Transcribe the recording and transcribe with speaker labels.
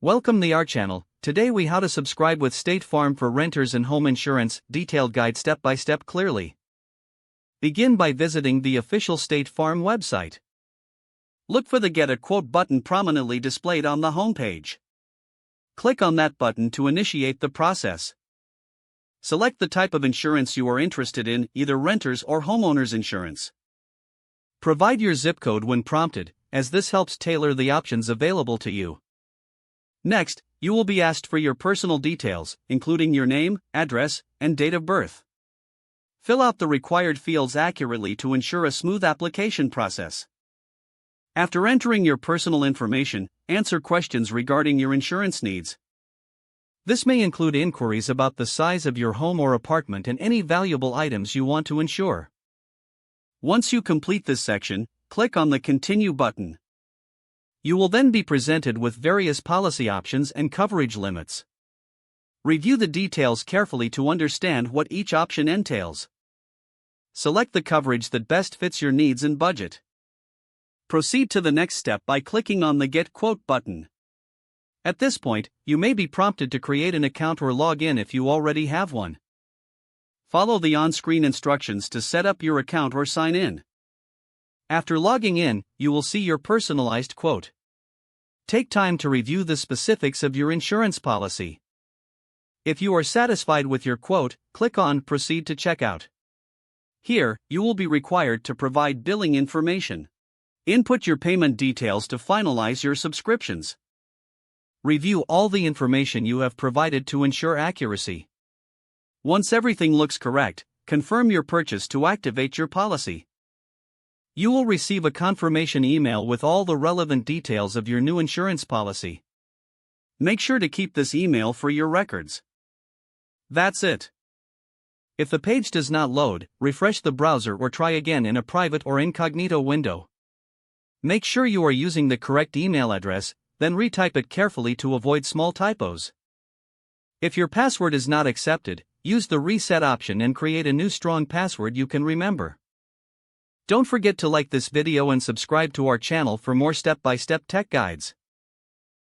Speaker 1: Welcome to our channel. Today we how to subscribe with State Farm for renters and home insurance, detailed guide step by step clearly. Begin by visiting the official State Farm website. Look for the Get a Quote button prominently displayed on the homepage. Click on that button to initiate the process. Select the type of insurance you are interested in, either renters or homeowners insurance. Provide your zip code when prompted, as this helps tailor the options available to you. Next, you will be asked for your personal details, including your name, address, and date of birth. Fill out the required fields accurately to ensure a smooth application process. After entering your personal information, answer questions regarding your insurance needs. This may include inquiries about the size of your home or apartment and any valuable items you want to insure. Once you complete this section, click on the Continue button. You will then be presented with various policy options and coverage limits. Review the details carefully to understand what each option entails. Select the coverage that best fits your needs and budget. Proceed to the next step by clicking on the Get Quote button. At this point, you may be prompted to create an account or log in if you already have one. Follow the on-screen instructions to set up your account or sign in. After logging in, you will see your personalized quote. Take time to review the specifics of your insurance policy. If you are satisfied with your quote, click on Proceed to Checkout. Here, you will be required to provide billing information. Input your payment details to finalize your subscriptions. Review all the information you have provided to ensure accuracy. Once everything looks correct, confirm your purchase to activate your policy. You will receive a confirmation email with all the relevant details of your new insurance policy. Make sure to keep this email for your records. That's it. If the page does not load, refresh the browser or try again in a private or incognito window. Make sure you are using the correct email address, then retype it carefully to avoid small typos. If your password is not accepted, use the reset option and create a new strong password you can remember. Don't forget to like this video and subscribe to our channel for more step-by-step tech guides.